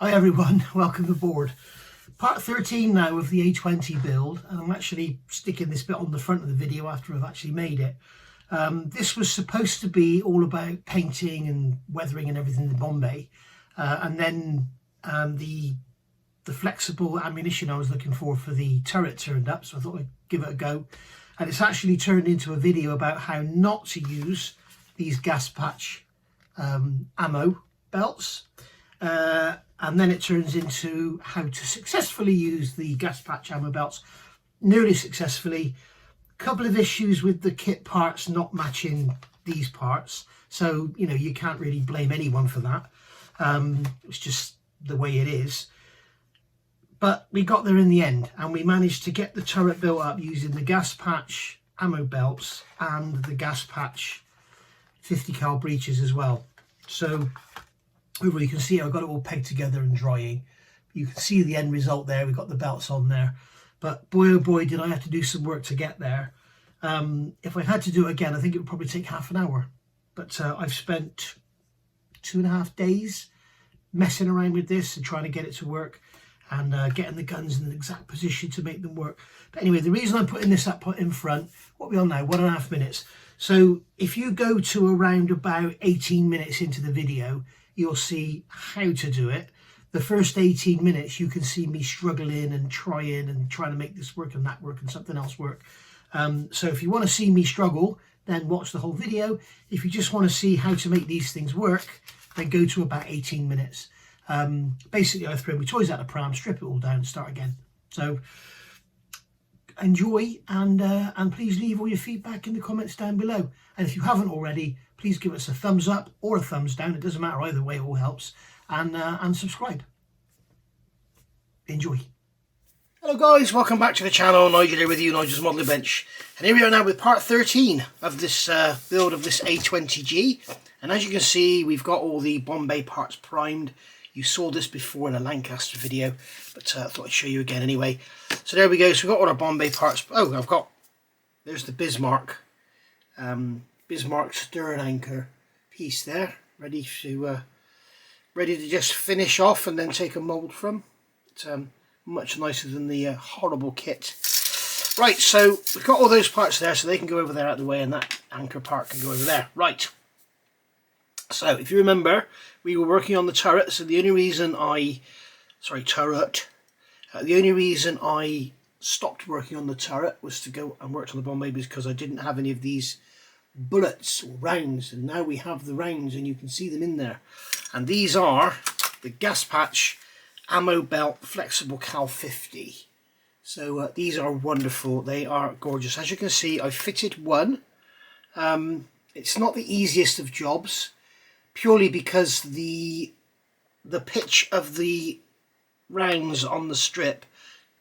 Hi everyone, welcome aboard. Part 13 now of the A20 build, and I'm actually sticking this bit on the front of the video after I've actually made it. This was supposed to be all about painting and weathering and everything in Bombay, and then the flexible ammunition I was looking for the turret turned up, so I thought I'd give it a go. And it's actually turned into a video about how not to use these gas patch ammo belts. And then it turns into how to successfully use the gas patch ammo belts, nearly successfully. A couple of issues with the kit parts not matching these parts, so you know you can't really blame anyone for that. It's just the way it is. But we got there in the end, and we managed to get the turret built up using the gas patch ammo belts and the gas patch 50 cal breeches as well. So hopefully you can see I've got it all pegged together and drying. You can see the end result there. We've got the belts on there, but boy oh boy did I have to do some work to get there. If I had to do it again, I think it would probably take half an hour, but I've spent 2.5 days messing around with this and trying to get it to work and getting the guns in the exact position to make them work. But anyway, the reason I'm putting this up in front, what are we on now, 1.5 minutes. So if you go to around about 18 minutes into the video, you'll see how to do it. The first 18 minutes you can see me struggling and trying to make this work and that work and something else work. So if you want to see me struggle, then watch the whole video. If you just want to see how to make these things work, then go to about 18 minutes. Basically I throw my toys out of the pram, strip it all down and start again. So enjoy, and please leave all your feedback in the comments down below. And if you haven't already, please give us a thumbs up or a thumbs down. It doesn't matter either way, it all helps. And subscribe. Enjoy. Hello guys, welcome back to the channel. Nigel here with you, Nigel's Modelling Bench. And here we are now with part 13 of this build of this A-20G. And as you can see, we've got all the Bombay parts primed. You saw this before in a Lancaster video, but I thought I'd show you again anyway. So there we go. So we've got all our Bombay parts. Oh, there's the Bismarck stern anchor piece there, ready to just finish off and then take a mould from. It's much nicer than the horrible kit. Right, so we've got all those parts there, so they can go over there out of the way, and that anchor part can go over there. Right. So if you remember, we were working on the turret. So the only reason I stopped working on the turret was to go and work on the Bombay, because I didn't have any of these bullets or rounds, and now we have the rounds and you can see them in there. And these are the gas patch ammo belt flexible cal 50. So these are wonderful, they are gorgeous. As you can see, I fitted one. It's not the easiest of jobs, purely because the pitch of the rounds on the strip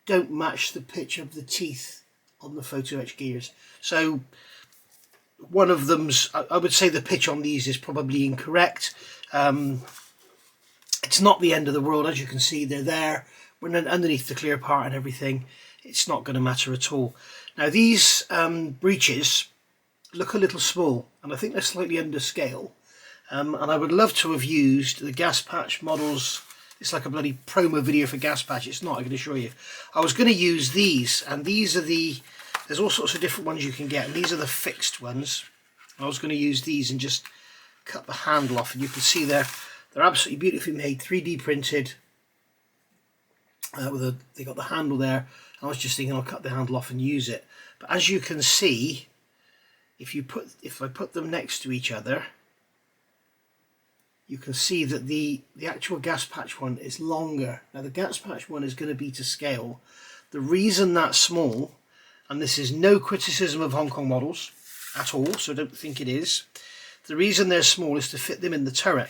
don't match the pitch of the teeth on the photo etch gears. So one of them's, I would say the pitch on these is probably incorrect. It's not the end of the world. As you can see, they're there. When underneath the clear part and everything, it's not going to matter at all. Now these breeches look a little small, and I think they're slightly under scale. And I would love to have used the gas patch models. It's like a bloody promo video for gas patch. It's not, I can assure you. I was going to use these, and these are there's all sorts of different ones you can get, and these are the fixed ones. I was going to use these and just cut the handle off, and you can see they're absolutely beautifully made, 3D printed. They got the handle there. I was just thinking I'll cut the handle off and use it. But as you can see, if I put them next to each other, you can see that the actual gas patch one is longer. Now the gas patch one is going to be to scale. The reason that's small, and this is no criticism of Hong Kong models at all, so don't think it is. The reason they're small is to fit them in the turret.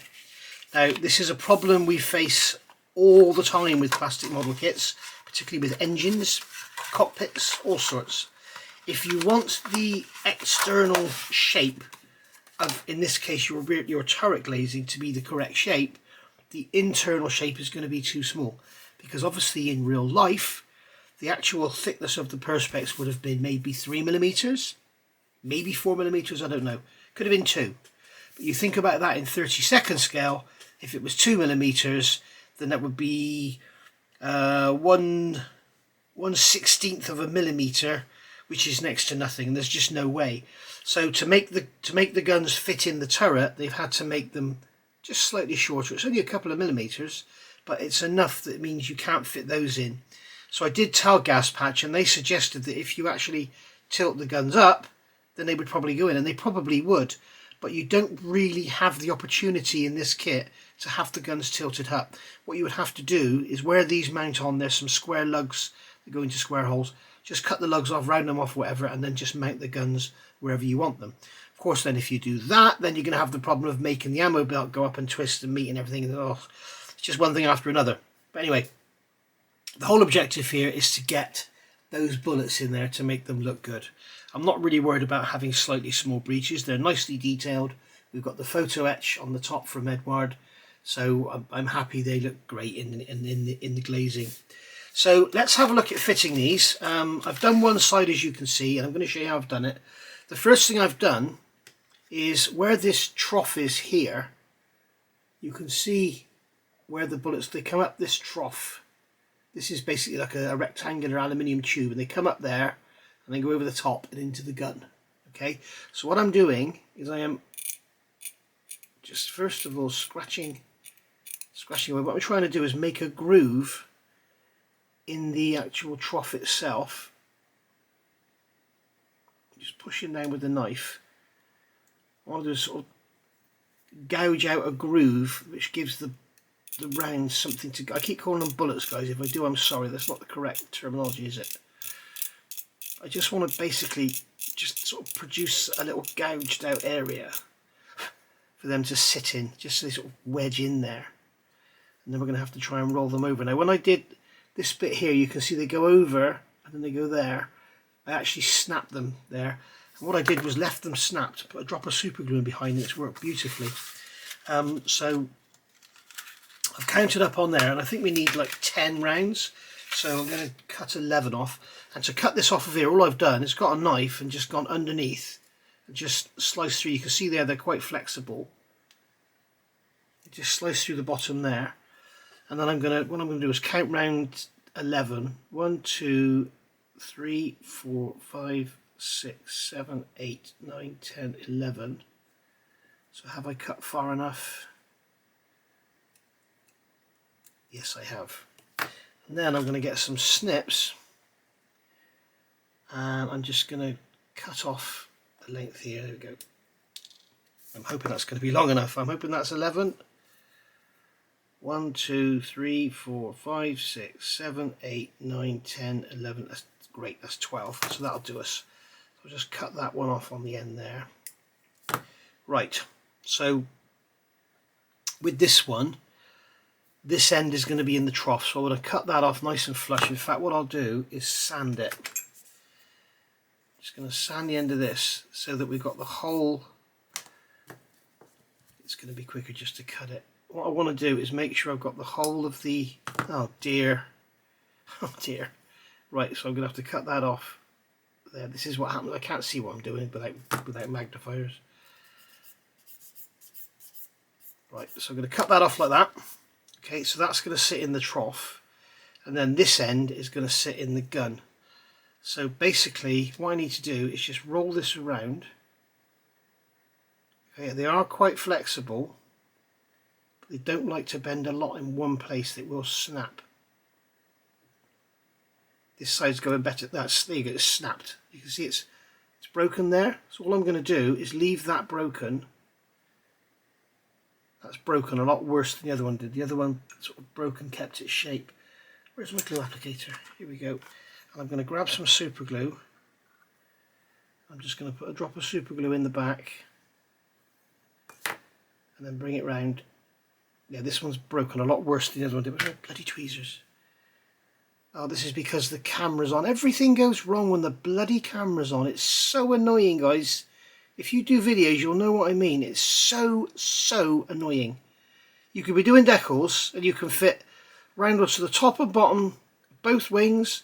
Now this is a problem we face all the time with plastic model kits, particularly with engines, cockpits, all sorts. If you want the external shape of, in this case, your turret glazing to be the correct shape, the internal shape is going to be too small, because obviously in real life the actual thickness of the perspex would have been maybe 3mm, maybe 4mm, I don't know, could have been 2. But you think about that in 30-second scale, if it was 2mm, then that would be 1/16 of a millimeter, which is next to nothing. There's just no way. So to make the guns fit in the turret, they've had to make them just slightly shorter. It's only a couple of millimeters, but it's enough that it means you can't fit those in. So I did tell Gaspatch, and they suggested that if you actually tilt the guns up, then they would probably go in, and they probably would. But you don't really have the opportunity in this kit to have the guns tilted up. What you would have to do is where these mount on, there's some square lugs that go into square holes. Just cut the lugs off, round them off, whatever, and then just mount the guns wherever you want them. Of course, then if you do that, then you're going to have the problem of making the ammo belt go up and twist and meet and everything. And oh, it's just one thing after another. But anyway, the whole objective here is to get those bullets in there to make them look good. I'm not really worried about having slightly small breeches. They're nicely detailed. We've got the photo etch on the top from Edward, so I'm happy they look great in the glazing. So let's have a look at fitting these. I've done one side, as you can see, and I'm going to show you how I've done it. The first thing I've done is where this trough is here, you can see where the bullets, they come up this trough. This is basically like a rectangular aluminium tube, and they come up there and then go over the top and into the gun. Okay, so what I'm doing is I am just first of all scratching away. What I'm trying to do is make a groove in the actual trough itself. Just pushing down with the knife. What I'll do is sort of gouge out a groove which gives the rounds something to... I keep calling them bullets, guys. If I do, I'm sorry. That's not the correct terminology, is it? I just want to basically just sort of produce a little gouged out area for them to sit in, just so they sort of wedge in there. And then we're going to have to try and roll them over. Now, when I did this bit here, you can see they go over and then they go there. I actually snapped them there. And what I did was left them snapped, put a drop of super glue in behind it. It's worked beautifully. So I've counted up on there, and I think we need like 10 rounds. So I'm going to cut 11 off. And to cut this off of here, all I've done is got a knife and just gone underneath and just sliced through. You can see there they're quite flexible. Just slice through the bottom there. And then what I'm going to do is count round 11. 1, 2, 3, 4, 5, 6, 7, 8, 9, 10, 11. So have I cut far enough? Yes, I have. And then I'm going to get some snips, and I'm just going to cut off the length here. There we go. I'm hoping that's going to be long enough. I'm hoping that's 11. 1, 2, 3, 4, 5, 6, 7, 8, 9, 10, 11. That's great. That's 12. So that'll do us. I'll just cut that one off on the end there. Right. So with this one, this end is going to be in the trough, so I'm going to cut that off nice and flush. In fact, what I'll do is sand it. Just going to sand the end of this so that we've got the whole. It's going to be quicker just to cut it. What I want to do is make sure I've got the whole of the. Oh dear. Oh dear. Right, so I'm going to have to cut that off. There. This is what happens. I can't see what I'm doing without magnifiers. Right, so I'm going to cut that off like that. Okay, so that's going to sit in the trough, and then this end is going to sit in the gun. So basically what I need to do is just roll this around. Okay, they are quite flexible, but they don't like to bend a lot in one place. They will snap. This side's going better. There you go, it's snapped. You can see it's broken there. So all I'm going to do is leave that broken. That's broken a lot worse than the other one did. The other one sort of broke and kept its shape. Where's my glue applicator? Here we go. And I'm going to grab some super glue. I'm just going to put a drop of super glue in the back and then bring it round. Yeah, this one's broken a lot worse than the other one did. Where's my bloody tweezers? Oh, this is because the camera's on. Everything goes wrong when the bloody camera's on. It's so annoying, guys. If you do videos, you'll know what I mean. It's so annoying. You could be doing decals and you can fit roundels to the top and bottom, both wings,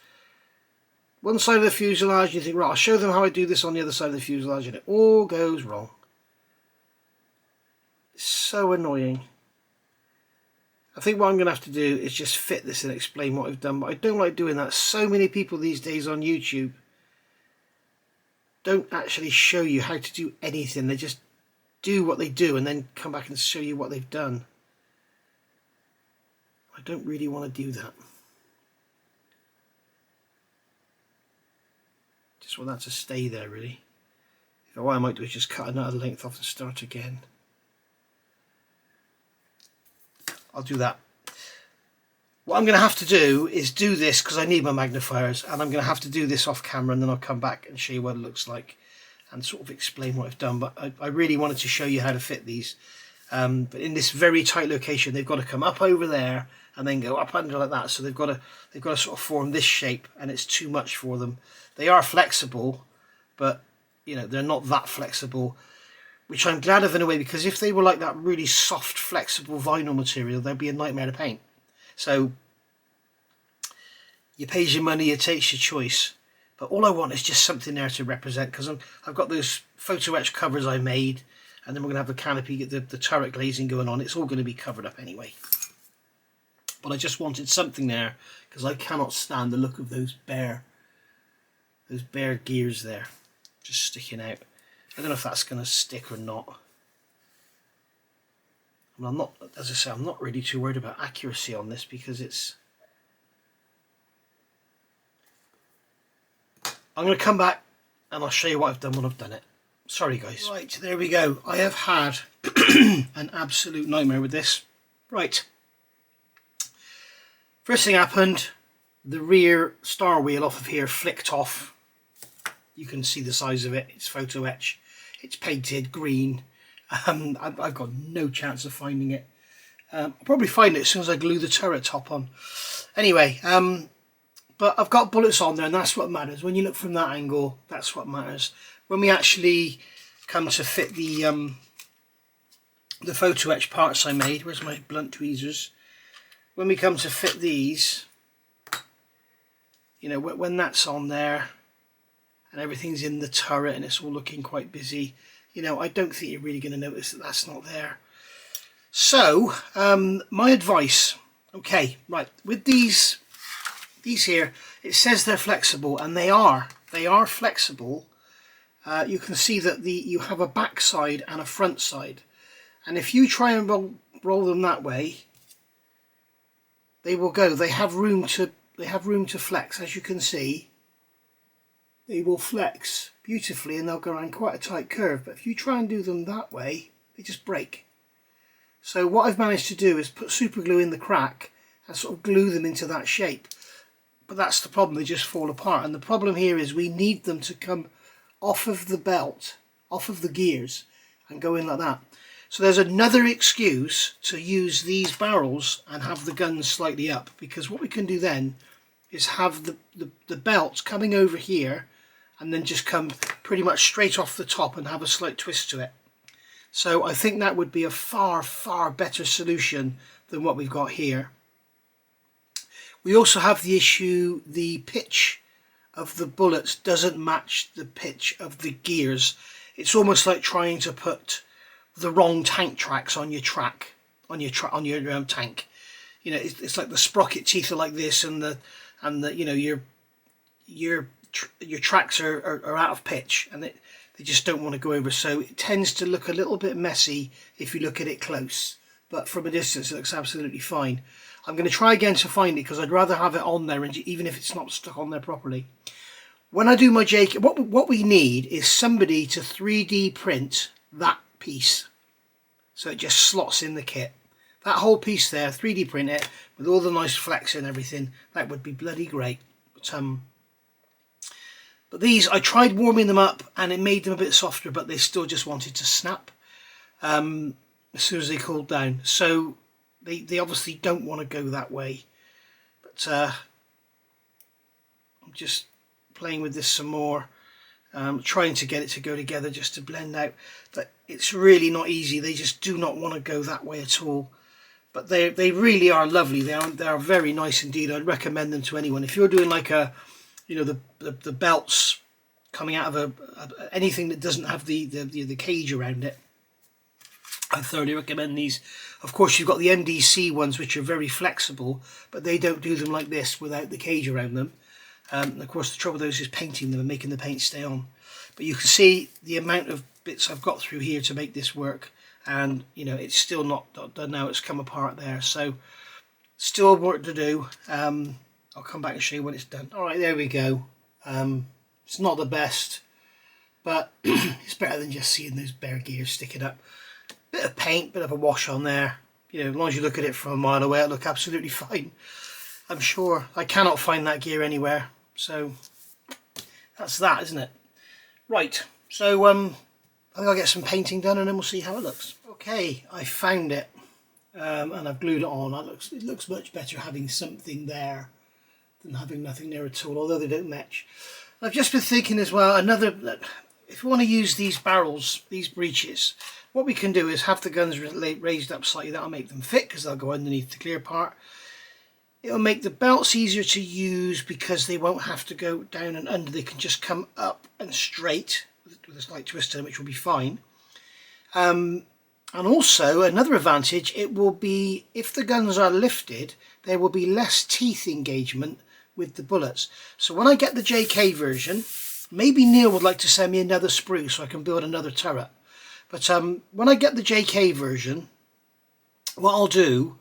one side of the fuselage, and you think, right, I'll show them how I do this on the other side of the fuselage, and it all goes wrong. It's so annoying. I think what I'm going to have to do is just fit this and explain what I've done, but I don't like doing that. So many people these days on YouTube don't actually show you how to do anything. They just do what they do and then come back and show you what they've done. I don't really want to do that. Just want that to stay there, really. What I might do is just cut another length off and start again. I'll do that. What I'm going to have to do is do this because I need my magnifiers, and I'm going to have to do this off camera, and then I'll come back and show you what it looks like and sort of explain what I've done. But I really wanted to show you how to fit these. But in this very tight location, they've got to come up over there and then go up under like that. So they've got to sort of form this shape, and it's too much for them. They are flexible, but you know, they're not that flexible, which I'm glad of in a way, because if they were like that really soft, flexible vinyl material, they'd be a nightmare to paint. So you pay your money, you take your choice. But all I want is just something there to represent, because I've got those photo etch covers I made, and then we're going to have the canopy, get the turret glazing going on. It's all going to be covered up anyway. But I just wanted something there, because I cannot stand the look of those bare gears there, just sticking out. I don't know if that's going to stick or not. And I'm not, as I say, I'm not really too worried about accuracy on this, because it's... I'm going to come back and I'll show you what I've done when I've done it. Sorry guys. Right, there we go. I have had an absolute nightmare with this. Right. First thing happened, the rear star wheel off of here flicked off. You can see the size of it. It's photo etch. It's painted green. I've got no chance of finding it. I'll probably find it as soon as I glue the turret top on. Anyway, but I've got bullets on there, and that's what matters. When you look from that angle, that's what matters. When we actually come to fit the photo etch parts I made, where's my blunt tweezers? When we come to fit these, you know, when that's on there and everything's in the turret and it's all looking quite busy, you know, I don't think you're really going to notice that that's not there. So, my advice, okay, right, with these here, it says they're flexible, and they are flexible. You can see that you have a back side and a front side, and if you try and roll them that way, they will go. They have room to flex, as you can see. They will flex beautifully, and they'll go around quite a tight curve. But if you try and do them that way, they just break. So what I've managed to do is put super glue in the crack and sort of glue them into that shape. But that's the problem, they just fall apart. And the problem here is we need them to come off of the belt, off of the gears, and go in like that. So there's another excuse to use these barrels and have the guns slightly up, because what we can do then is have the belt coming over here and then just come pretty much straight off the top and have a slight twist to it. So I think that would be a far, far better solution than what we've got here. We also have the issue, the pitch of the bullets doesn't match the pitch of the gears. It's almost like trying to put the wrong tank tracks on your tank. You know, it's like the sprocket teeth are like this, and the you know, your tracks are out of pitch, and they just don't want to go over. So it tends to look a little bit messy if you look at it close, but from a distance it looks absolutely fine. I'm going to try again to find it, because I'd rather have it on there, and even if it's not stuck on there properly. When I do my JK, what we need is somebody to 3D print that piece, so it just slots in the kit. That whole piece there, 3D print it with all the nice flex and everything. That would be bloody great. But these, I tried warming them up and it made them a bit softer, but they still just wanted to snap as soon as they cooled down. So they obviously don't want to go that way. But I'm just playing with this some more, trying to get it to go together just to blend out. But it's really not easy. They just do not want to go that way at all. But they really are lovely. They are very nice indeed. I'd recommend them to anyone. If you're doing like a, you know, the belts coming out of anything that doesn't have the cage around it, I thoroughly recommend these. Of course, you've got the MDC ones, which are very flexible, but they don't do them like this without the cage around them. And of course, the trouble with those is painting them and making the paint stay on. But you can see the amount of bits I've got through here to make this work, and you know, it's still not done now. It's come apart there, so still work to do. I'll come back and show you when it's done. All right, there we go. It's not the best, but it's better than just seeing those bare gears sticking up. Bit of paint, bit of a wash on there. You know, as long as you look at it from a mile away, it'll look absolutely fine. I'm sure. I cannot find that gear anywhere, so that's that, isn't it? Right, so I think I'll get some painting done and then we'll see how it looks. Okay, I found it, and I've glued it on. It looks much better having something there than having nothing there at all, although they don't match. I've just been thinking as well, if we want to use these barrels, these breeches, what we can do is have the guns raised up slightly. That'll make them fit because they'll go underneath the clear part. It'll make the belts easier to use because they won't have to go down and under. They can just come up and straight with a slight twist in them, which will be fine. And also another advantage, it will be, if the guns are lifted, there will be less teeth engagement with the bullets. So when I get the JK version, maybe Neil would like to send me another sprue so I can build another turret. But when I get the JK version, what I'll do,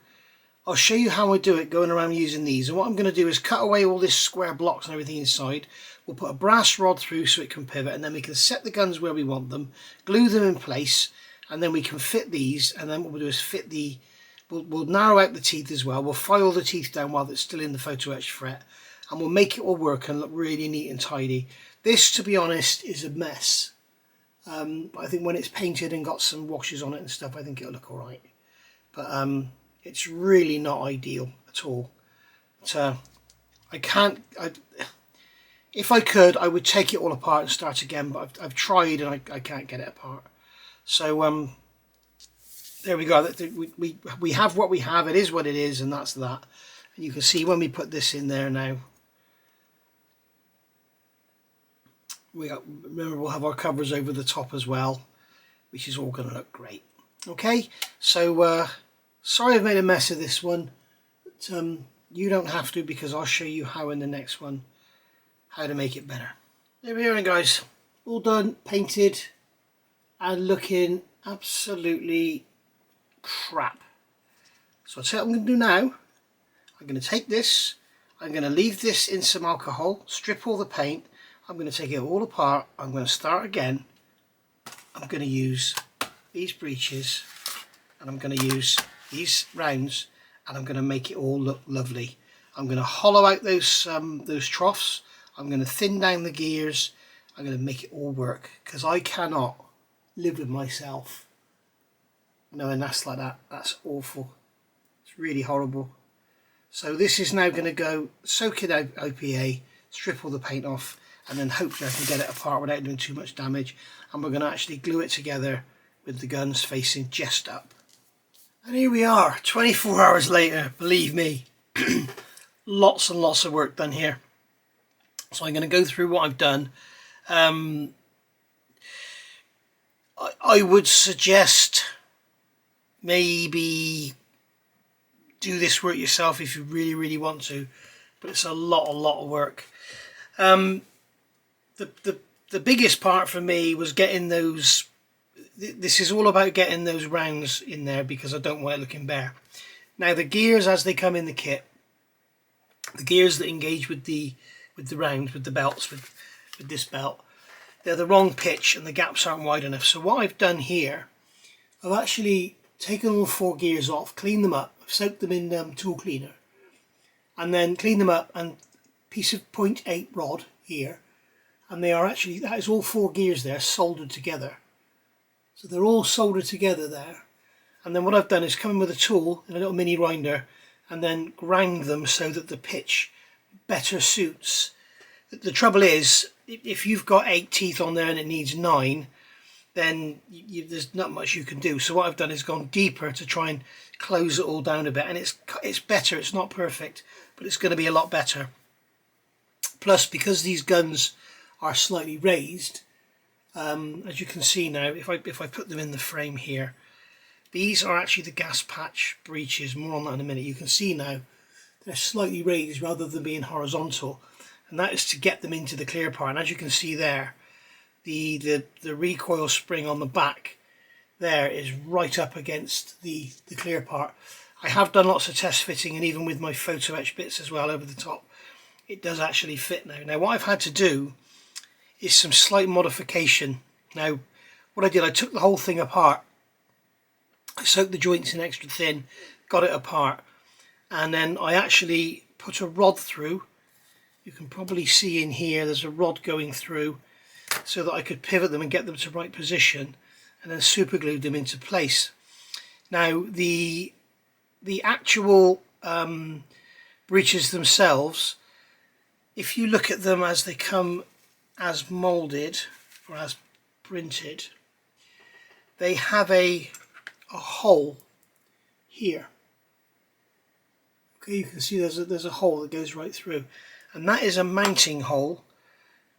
I'll show you how I do it going around using these. And what I'm going to do is cut away all this square blocks and everything inside. We'll put a brass rod through so it can pivot, and then we can set the guns where we want them, glue them in place, and then we can fit these. And then what we'll do is fit the, we'll narrow out the teeth as well. We'll file the teeth down while it's still in the photo etched fret, and we'll make it all work and look really neat and tidy. This, to be honest, is a mess. But I think when it's painted and got some washes on it and stuff, I think it'll look all right. But it's really not ideal at all. But if I could, I would take it all apart and start again, but I've tried and I can't get it apart. So there we go. We have what we have. It is what it is, and that's that. And you can see when we put this in there now, remember, we'll have our covers over the top as well, which is all going to look great. Okay, so sorry I've made a mess of this one, but you don't have to, because I'll show you how in the next one how to make it better. There we are, guys, all done, painted, and looking absolutely crap. So I'll tell you what I'm going to do now. I'm going to take this, I'm going to leave this in some alcohol, strip all the paint, I'm going to take it all apart, I'm going to start again, I'm going to use these breeches, and I'm going to use these rounds, and I'm going to make it all look lovely. I'm going to hollow out those troughs, I'm going to thin down the gears, I'm going to make it all work, because I cannot live with myself knowing that's like that. That's awful. It's really horrible. So this is now going to go, soak it out OPA, strip all the paint off, and then hopefully I can get it apart without doing too much damage. And we're going to actually glue it together with the guns facing just up. And here we are, 24 hours later, believe me. Lots and lots of work done here. So I'm going to go through what I've done. I would suggest maybe do this work yourself if you really want to, but it's a lot of work. The biggest part for me was getting those. This is all about getting those rounds in there, because I don't want it looking bare. Now the gears as they come in the kit, the gears that engage with the rounds, with the belts, with this belt, they're the wrong pitch and the gaps aren't wide enough. So what I've done here, I've actually taken all 4 gears off, cleaned them up, soaked them in tool cleaner, and then cleaned them up, and piece of 0.8 rod here, and they are actually, that is all 4 gears there soldered together. So they're all soldered together there. And then what I've done is come in with a tool and a little mini grinder and then grind them so that the pitch better suits. The trouble is, if you've got 8 teeth on there and it needs 9, then there's not much you can do. So what I've done is gone deeper to try and close it all down a bit, and it's better. It's not perfect, but it's going to be a lot better. Plus, because these guns are slightly raised, as you can see now, if I put them in the frame here, These are actually the gas patch breeches. More on that in a minute. You can see now they're slightly raised rather than being horizontal, and that is to get them into the clear part. And as you can see there, the recoil spring on the back there is right up against the clear part. I have done lots of test fitting, and even with my photo etch bits as well over the top, it does actually fit now. Now what I've had to do is some slight modification. Now what I did, I took the whole thing apart, I soaked the joints in extra thin, got it apart, and then I actually put a rod through. You can probably see in here there's a rod going through so that I could pivot them and get them to right position, and then super glued them into place. Now the actual breeches themselves, if you look at them as they come as molded or as printed, they have a hole here. Okay, you can see there's a hole that goes right through, and that is a mounting hole,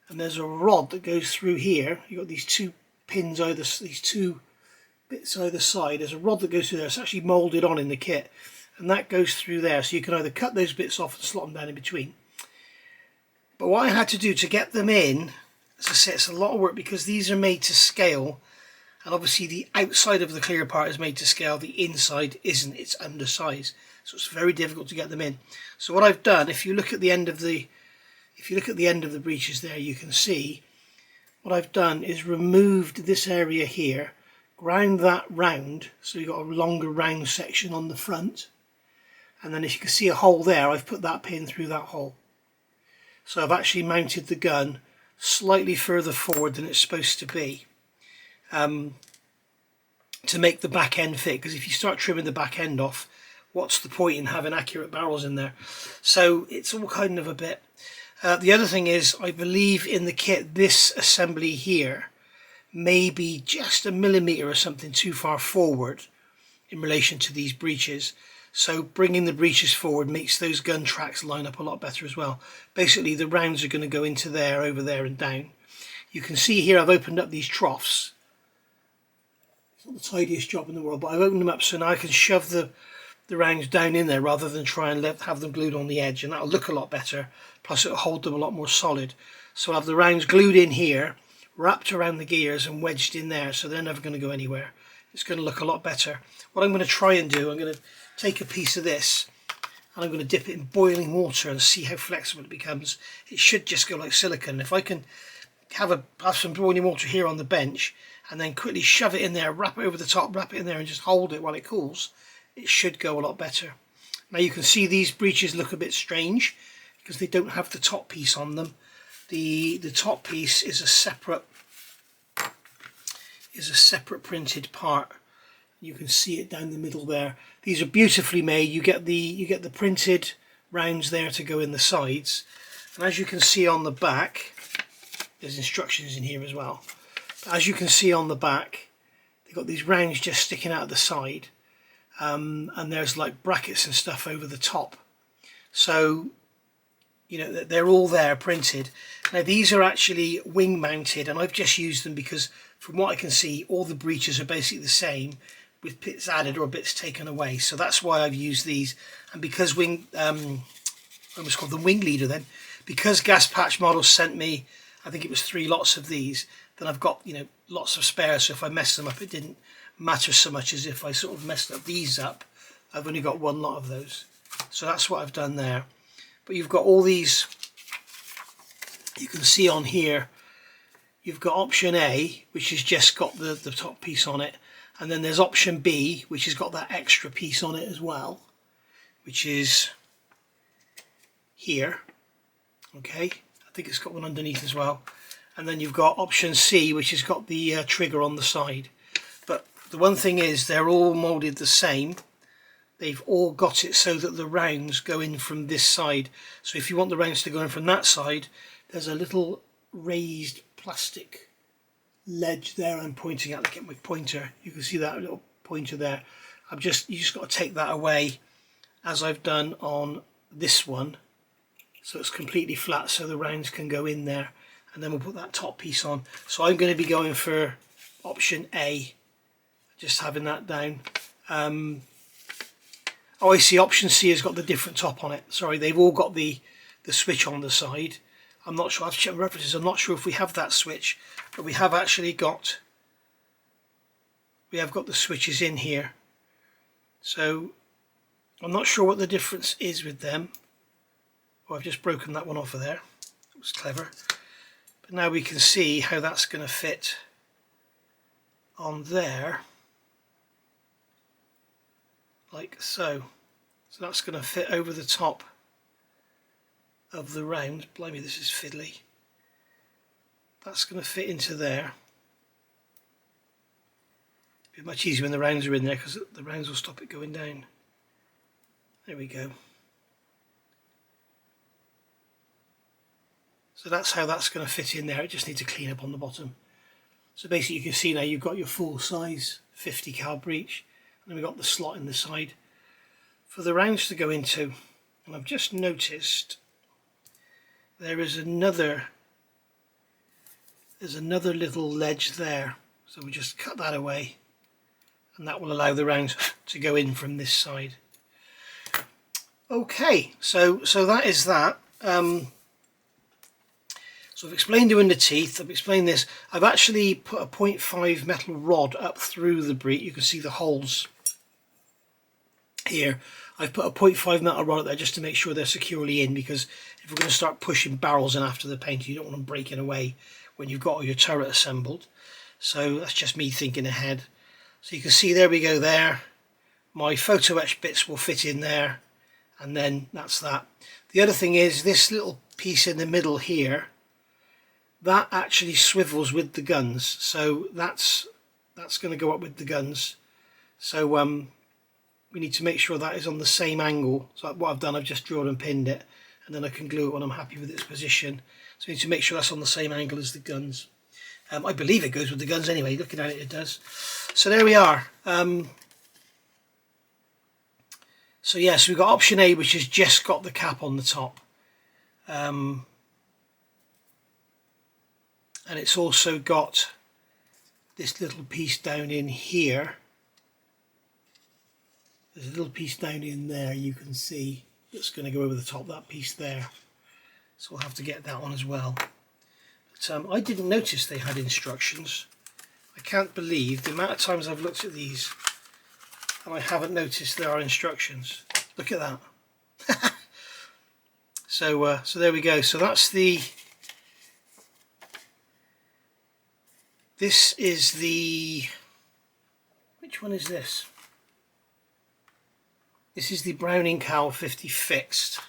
and there's a rod that goes through here. You've got these two pins either, these two bits either side. There's a rod that goes through there. It's actually molded on in the kit, and that goes through there, so you can either cut those bits off and slot them down in between. But what I had to do to get them in, as I said, it's a lot of work because these are made to scale, and obviously the outside of the clear part is made to scale, the inside isn't, it's undersized, so it's very difficult to get them in. So what I've done, if you look at the end of the breeches there, you can see what I've done is removed this area here, ground that round, so you've got a longer round section on the front, and then if you can see a hole there, I've put that pin through that hole. So I've actually mounted the gun slightly further forward than it's supposed to be, to make the back end fit, because if you start trimming the back end off, what's the point in having accurate barrels in there? So it's all kind of a bit. The other thing is, I believe in the kit this assembly here may be just a millimetre or something too far forward in relation to these breeches. So bringing the breeches forward makes those gun tracks line up a lot better as well. Basically the rounds are going to go into there, over there and down. You can see here I've opened up these troughs. It's not the tidiest job in the world, but I've opened them up so now I can shove the rounds down in there rather than try and have them glued on the edge, and that'll look a lot better, plus it'll hold them a lot more solid. So I'll have the rounds glued in here, wrapped around the gears and wedged in there, so they're never going to go anywhere. It's going to look a lot better. What I'm going to try and do, I'm going to take a piece of this and I'm going to dip it in boiling water and see how flexible it becomes. It should just go like silicone. If I can have some boiling water here on the bench and then quickly shove it in there, wrap it over the top, wrap it in there and just hold it while it cools, it should go a lot better. Now you can see these breeches look a bit strange because they don't have the top piece on them. The top piece is a separate printed part. You can see it down the middle there. These are beautifully made. You get the printed rounds there to go in the sides, and as you can see on the back, there's instructions in here as well. But as you can see on the back, they've got these rounds just sticking out of the side, and there's like brackets and stuff over the top. So you know they're all there printed. Now these are actually wing mounted, and I've just used them because from what I can see all the breeches are basically the same with bits added or bits taken away, so that's why I've used these. And because I almost called them wing leader then, because Gas Patch Models sent me, I think it was 3 lots of these, then I've got, you know, lots of spares, so if I mess them up it didn't matter so much as if I sort of messed up these up. I've only got 1 lot of those, so that's what I've done there. But you've got all these, you can see on here, you've got option A, which has just got the top piece on it, and then there's option B, which has got that extra piece on it as well, which is here. Okay, I think it's got one underneath as well. And then you've got option C, which has got the trigger on the side. But the one thing is, they're all molded the same. They've all got it so that the rounds go in from this side. So if you want the rounds to go in from that side, there's a little raised plastic ledge there I'm pointing at. Look at my pointer. You can see that little pointer there. You just got to take that away, as I've done on this one, so it's completely flat so the rounds can go in there, and then we'll put that top piece on. So I'm going to be going for option A, just having that down Oh, I see, option C has got the different top on it. Sorry, they've all got the switch on the side. I'm not sure, I've checked references, I'm not sure if we have that switch, but we have actually got, the switches in here. So I'm not sure what the difference is with them. Oh, I've just broken that one off of there. That was clever. But now we can see how that's going to fit on there, like so. So that's going to fit over the top of the round. Blimey, this is fiddly. That's going to fit into there. It'll be much easier when the rounds are in there, because the rounds will stop it going down. There we go. So that's how that's going to fit in there. It just needs to clean up on the bottom. So basically you can see now you've got your full size 50 cal breech, and then we've got the slot in the side for the rounds to go into. And I've just noticed there is another little ledge there, so we just cut that away, and that will allow the rounds to go in from this side. Okay, so that is that. So I've explained doing the teeth, I've explained this. I've actually put a 0.5 metal rod up through the breech. You can see the holes here. I've put a 0.5 metal rod up there just to make sure they're securely in, because if we're going to start pushing barrels in after the paint, you don't want them breaking away when you've got all your turret assembled. So that's just me thinking ahead. So you can see there we go there. My photo etch bits will fit in there, and then that's that. The other thing is this little piece in the middle here, that actually swivels with the guns, so that's going to go up with the guns. So we need to make sure that is on the same angle. So what I've done, I've just drilled and pinned it, and then I can glue it when I'm happy with its position. So we need to make sure that's on the same angle as the guns. I believe it goes with the guns anyway, looking at it, it does. So there we are. So yeah, so we've got option A, which has just got the cap on the top. And it's also got this little piece down in here. There's a little piece down in there you can see that's going to go over the top, that piece there. So we'll have to get that one as well. But I didn't notice they had instructions. I can't believe the amount of times I've looked at these and I haven't noticed there are instructions. Look at that. So there we go. So that's the... This is the... Which one is this? This is the Browning Cowl 50 fixed.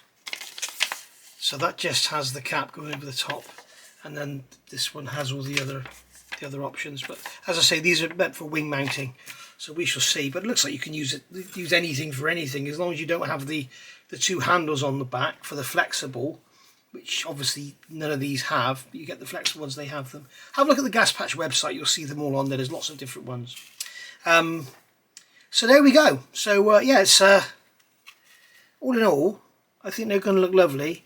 So that just has the cap going over the top, and then this one has all the other options. But as I say, these are meant for wing mounting, so we shall see. But it looks like you can use anything for anything, as long as you don't have the two handles on the back for the flexible, which obviously none of these have, but you get the flexible ones, they have them. Have a look at the Gas Patch website, you'll see them all on there. There's lots of different ones. So there we go. So yeah, it's all in all, I think they're going to look lovely,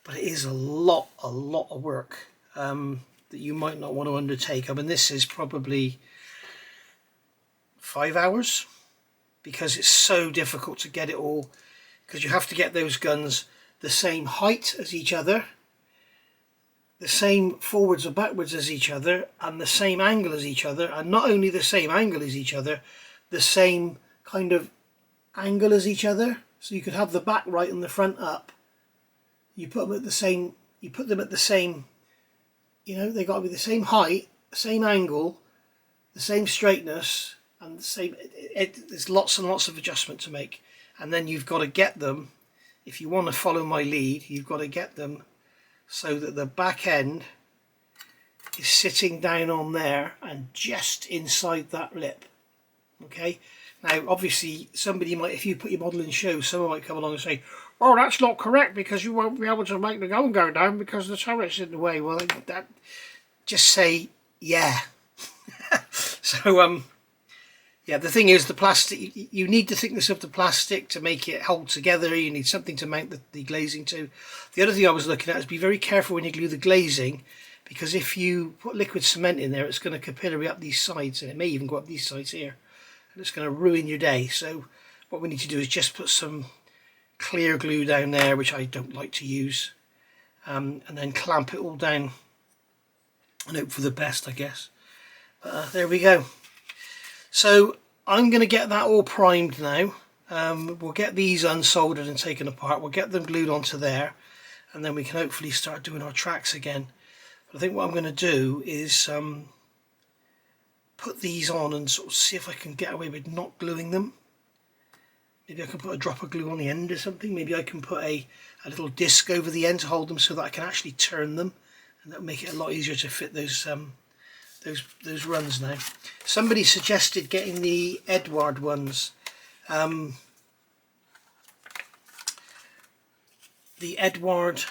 but it is a lot of work that you might not want to undertake. I mean, this is probably 5 hours, because it's so difficult to get it all, because you have to get those guns the same height as each other, the same forwards or backwards as each other, and the same angle as each other, and not only the same angle as each other, the same kind of angle as each other. So you could have the back right and the front up. You put them at the same, you know, they got to be the same height, same angle, the same straightness, and the same, there's lots and lots of adjustment to make. And then you've got to get them, if you want to follow my lead, you've got to get them so that the back end is sitting down on there and just inside that lip. Okay, now obviously somebody might, if you put your model in show, someone might come along and say, oh, that's not correct because you won't be able to make the gun go down because the turret's in the way. Well, that, just say yeah. So yeah, the thing is, the plastic, you need the thickness of the plastic to make it hold together. You need something to mount the glazing to. The other thing I was looking at is be very careful when you glue the glazing, because if you put liquid cement in there, it's going to capillary up these sides, and it may even go up these sides here. and it's going to ruin your day. So what we need to do is just put some clear glue down there, which I don't like to use, and then clamp it all down and hope for the best, I guess. There we go. So I'm going to get that all primed now. We'll get these unsoldered and taken apart. We'll get them glued onto there, and then we can hopefully start doing our tracks again. But I think what I'm going to do is put these on and sort of see if I can get away with not gluing them. Maybe I can put a drop of glue on the end or something. Maybe I can put a little disc over the end to hold them so that I can actually turn them, and that'll make it a lot easier to fit those runs now. Somebody suggested getting the Edward ones. The Edward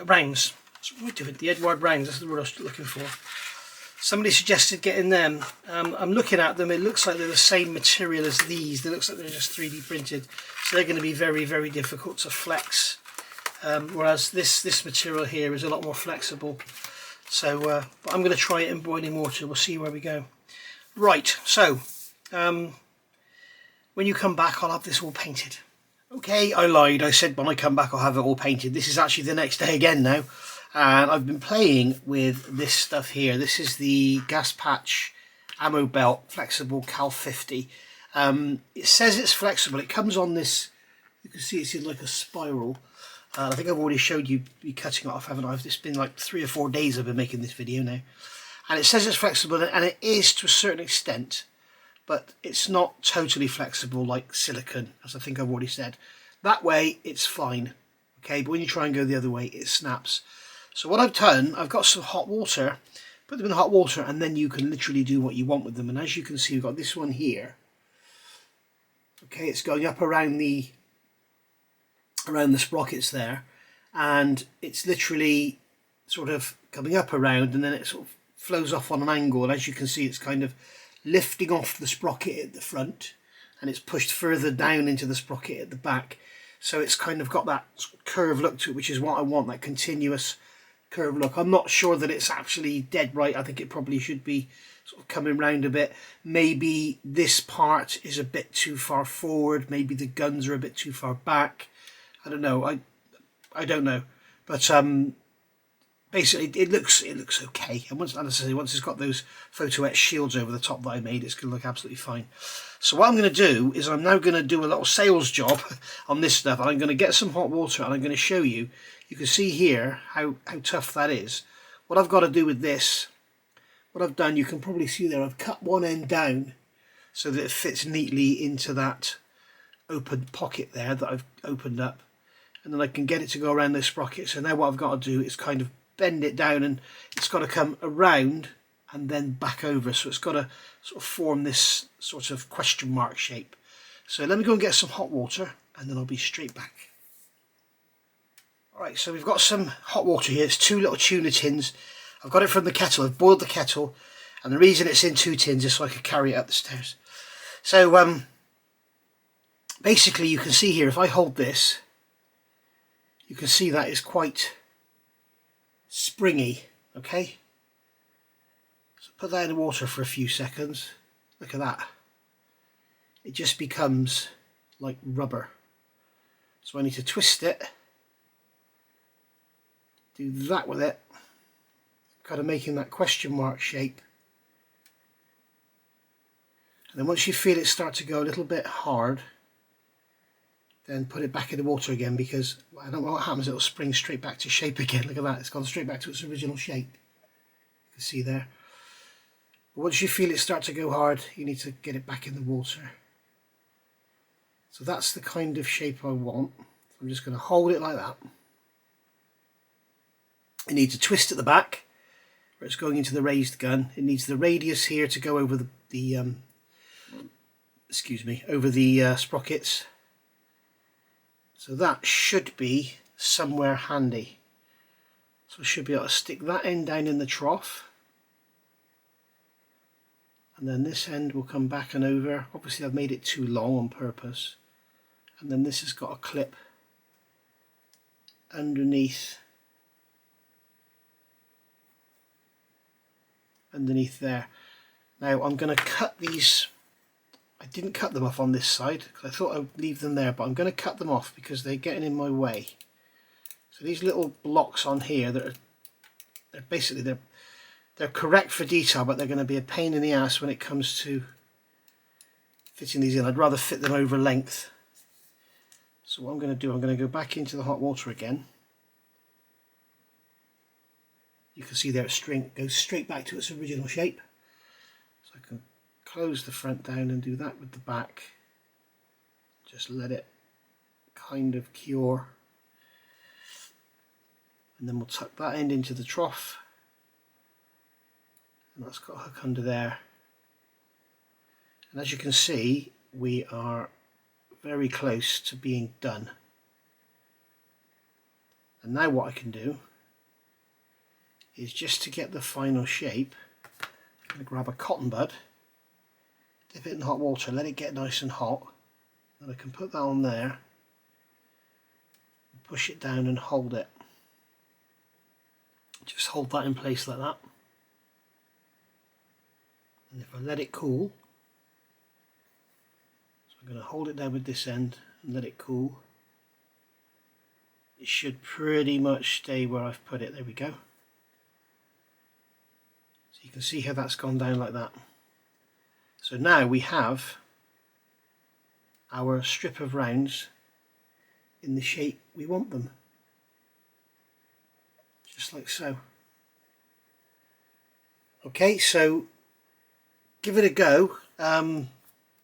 rounds. That's what we're doing. The Edward rounds, that's the word I was looking for. Somebody suggested getting them. I'm looking at them. It looks like they're the same material as these. It looks like they're just 3D printed. So they're going to be very, very difficult to flex. Whereas this material here is a lot more flexible. So but I'm going to try it in boiling water. We'll see where we go. Right, so when you come back, I'll have this all painted. Okay, I lied. I said when I come back I'll have it all painted. This is actually the next day again now. And I've been playing with this stuff here. This is the Gas Patch Ammo Belt Flexible Cal 50. It says it's flexible. It comes on this, you can see it's in like a spiral. I think I've already showed you me cutting it off, haven't I? It's been like 3 or 4 days I've been making this video now. And it says it's flexible, and it is to a certain extent, but it's not totally flexible like silicone, as I think I've already said. That way it's fine, okay? But when you try and go the other way, it snaps. So what I've done, I've got some hot water, put them in the hot water, and then you can literally do what you want with them. And as you can see, we've got this one here. Okay, it's going up around the sprockets there, and it's literally sort of coming up around, and then it sort of flows off on an angle. And as you can see, it's kind of lifting off the sprocket at the front, and it's pushed further down into the sprocket at the back. So it's kind of got that sort of curved look to it, which is what I want, that continuous curved look. I'm not sure that it's actually dead right. I think it probably should be sort of coming round a bit. Maybe this part is a bit too far forward. Maybe the guns are a bit too far back. I don't know. I don't know. But basically it looks okay. And once it's got those photo etched shields over the top that I made, it's going to look absolutely fine. So what I'm going to do is I'm now going to do a little sales job on this stuff. I'm going to get some hot water, and I'm going to show you. You can see here how tough that is. What I've got to do with this, what I've done, you can probably see there, I've cut one end down so that it fits neatly into that open pocket there that I've opened up. And then I can get it to go around those sprockets. So now what I've got to do is kind of bend it down, and it's got to come around and then back over. So it's got to sort of form this sort of question mark shape. So let me go and get some hot water, and then I'll be straight back. Alright, so we've got some hot water here. It's 2 little tuna tins. I've got it from the kettle. I've boiled the kettle, and the reason it's in 2 tins is so I could carry it up the stairs. So basically you can see here, if I hold this, you can see that is quite springy, okay? So put that in the water for a few seconds. Look at that. It just becomes like rubber. So I need to twist it, do that with it, kind of making that question mark shape. And then once you feel it start to go a little bit hard, then put it back in the water again, because I don't know what happens, it'll spring straight back to shape again. Look at that, it's gone straight back to its original shape. You can see there. But once you feel it start to go hard, you need to get it back in the water. So that's the kind of shape I want. I'm just going to hold it like that. It needs a twist at the back where it's going into the raised gun. It needs the radius here to go over the sprockets. So that should be somewhere handy. So I should be able to stick that end down in the trough. And then this end will come back and over. Obviously I've made it too long on purpose. And then this has got a clip underneath underneath there. Now I'm going to cut these. I didn't cut them off on this side because I thought I'd leave them there, but I'm going to cut them off because they're getting in my way. So these little blocks on here they're basically they're correct for detail, but they're going to be a pain in the ass when it comes to fitting these in. I'd rather fit them over length. So what I'm going to do, I'm going to go back into the hot water again. You can see there it goes straight back to its original shape. So I can close the front down and do that with the back. Just let it kind of cure. And then we'll tuck that end into the trough. And that's got a hook under there. And as you can see, we are very close to being done. And now what I can do is, just to get the final shape, I'm going to grab a cotton bud, dip it in hot water, let it get nice and hot, and I can put that on there, push it down and hold it. Just hold that in place like that. And if I let it cool, so I'm going to hold it down with this end and let it cool, it should pretty much stay where I've put it. There we go. So you can see how that's gone down like that. So now we have our strip of rounds in the shape we want them. Just like so. Okay, so give it a go.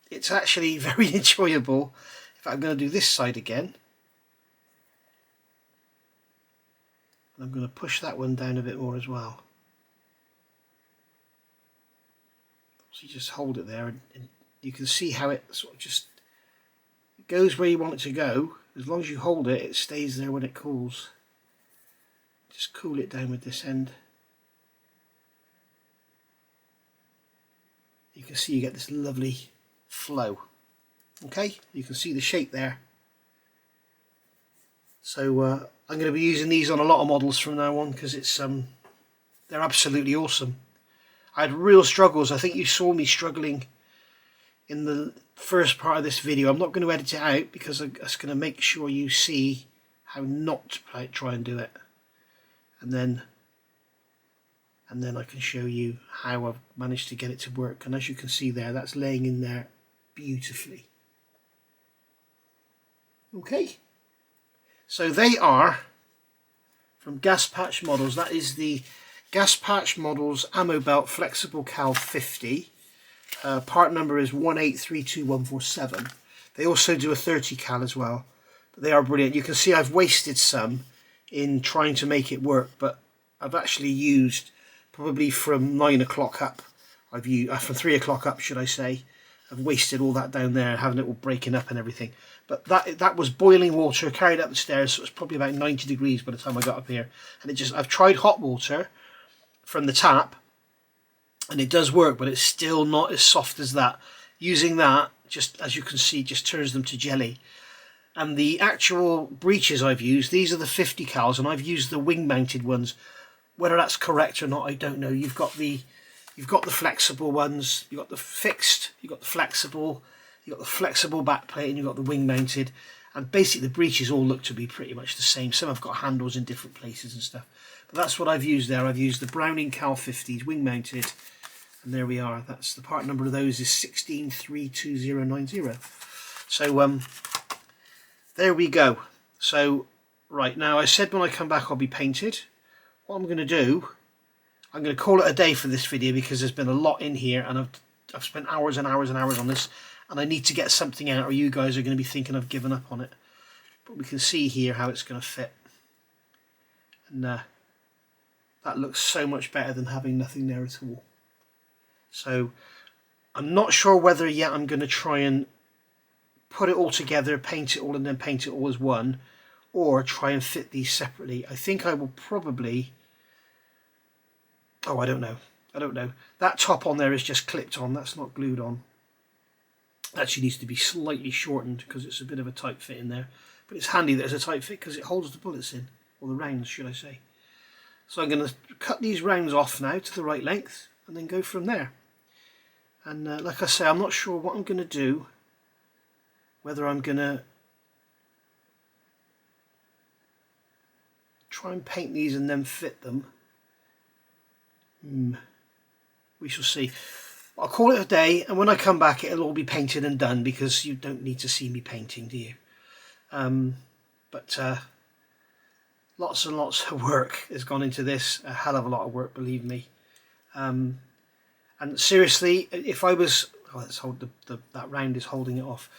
It's actually very enjoyable. In fact, I'm going to do this side again. And I'm going to push that one down a bit more as well. So you just hold it there, and you can see how it sort of just goes where you want it to go. As long as you hold it, it stays there when it cools. Just cool it down with this end. You can see you get this lovely flow. Okay, you can see the shape there. So I'm going to be using these on a lot of models from now on because it's they're absolutely awesome. I had real struggles. I think you saw me struggling in the first part of this video. I'm not going to edit it out because I'm just going to make sure you see how not to try and do it. And then I can show you how I've managed to get it to work. And as you can see there, that's laying in there beautifully. Okay, so they are from Gas Patch Models. That is the Gas Patch Models Ammo Belt Flexible Cal 50. Part number is 1832147. They also do a 30 cal as well. But they are brilliant. You can see I've wasted some in trying to make it work, but I've actually used probably from 9 o'clock up. I've used from 3 o'clock up, should I say. I've wasted all that down there, having it all breaking up and everything. But that was boiling water carried up the stairs, so it was probably about 90 degrees by the time I got up here. And I've tried hot water from the tap, and it does work, but it's still not as soft as that. Using that, just as you can see, just turns them to jelly. And the actual breeches I've used, these are the 50 cals, and I've used the wing mounted ones. Whether that's correct or not, I don't know. You've got the flexible ones, you've got the fixed, you've got the flexible back plate, and you've got the wing mounted. And basically the breeches all look to be pretty much the same. Some have got handles in different places and stuff. But that's what I've used there. I've used the Browning Cal 50s, wing mounted. And there we are. That's the part number of those is 1632090. So there we go. So right now, I said when I come back I'll be painted. What I'm going to do, I'm going to call it a day for this video because there's been a lot in here, and I've spent hours and hours and hours on this, and I need to get something out, or you guys are going to be thinking I've given up on it. But we can see here how it's going to fit, and that looks so much better than having nothing there at all. So I'm not sure whether yet I'm going to try and put it all together, paint it all, and then paint it all as one, or try and fit these separately. I think I will probably... Oh, I don't know. That top on there is just clipped on. That's not glued on. Actually needs to be slightly shortened because it's a bit of a tight fit in there. But it's handy that it's a tight fit because it holds the bullets in. Or the rounds, should I say. So I'm going to cut these rounds off now to the right length. and then go from there. And like I say, I'm not sure what I'm going to do, whether I'm going to try and paint these and then fit them. We shall see. I'll call it a day, and when I come back it'll all be painted and done, because you don't need to see me painting, do you? But lots and lots of work has gone into this, a hell of a lot of work, believe me. And seriously, if I was, oh, let's hold that round is holding it off,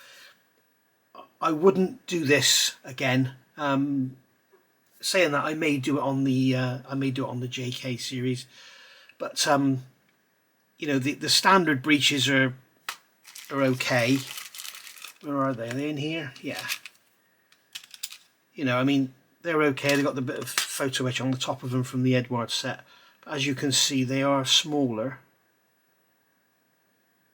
I wouldn't do this again. Saying that, I may do it on the JK series, but you know, the standard breeches are okay. Where are they? Are they in here? Yeah. You know, I mean, they're okay. They've got the bit of photo etch on the top of them from the Edward set. But as you can see, they are smaller.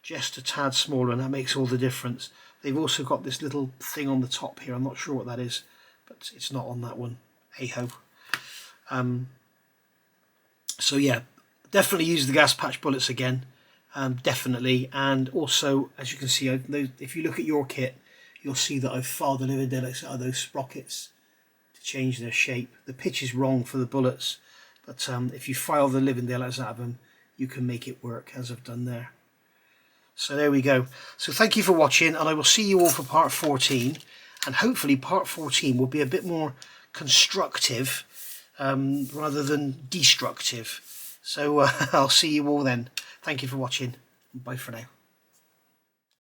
Just a tad smaller, and that makes all the difference. They've also got this little thing on the top here. I'm not sure what that is, but it's not on that one. Hey-ho. So yeah, definitely use the gas patch bullets again. Definitely. And also, as you can see, if you look at your kit, you'll see that I've filed the living daylights out of those sprockets to change their shape. The pitch is wrong for the bullets, but if you file the living daylights out of them, you can make it work, as I've done there. So there we go. So thank you for watching, and I will see you all for part 14, and hopefully part 14 will be a bit more constructive rather than destructive. So I'll see you all then. Thank you for watching. Bye for now.